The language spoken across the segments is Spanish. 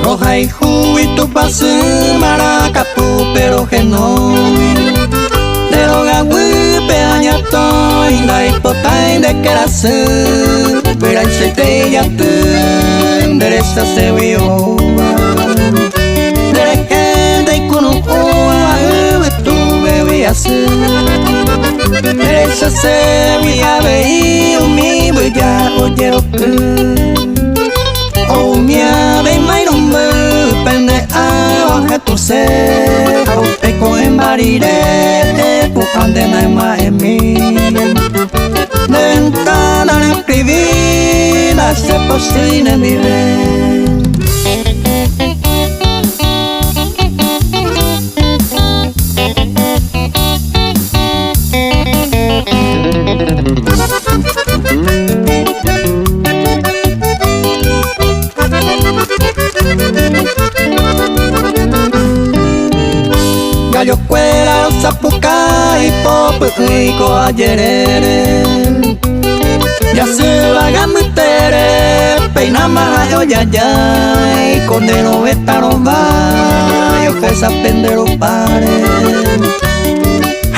Roja y juguito pasu maracatu pero que no deroga huipe añato indai potai de kerasu pero en sete ya tu deresa se vio dereke de kuno oa tu bebé así deresa se via vei mi buja ojero ku oh mia ve mai no me pende a que tu se au te ko embarire te pu ande na ma emi ventana na privida se posine mi ve gallo cuela zapuca y pop y coayerere ya se va gamutere peina mayo ya ya y con de no esta no va yo que se apendero pare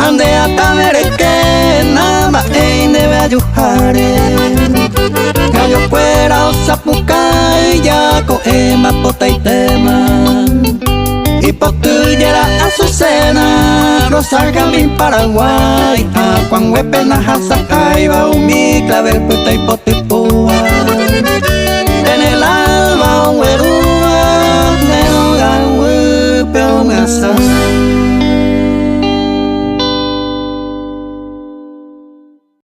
ande hasta ver que nada en debe ayudare gallo cuela zapuca y ya con ema pota y tema y por tu llega Azucena no salga mi Paraguay a cuan huepena hasakai va mi clavel puta y potipua en el alba un huerúa me no ga huepe un asa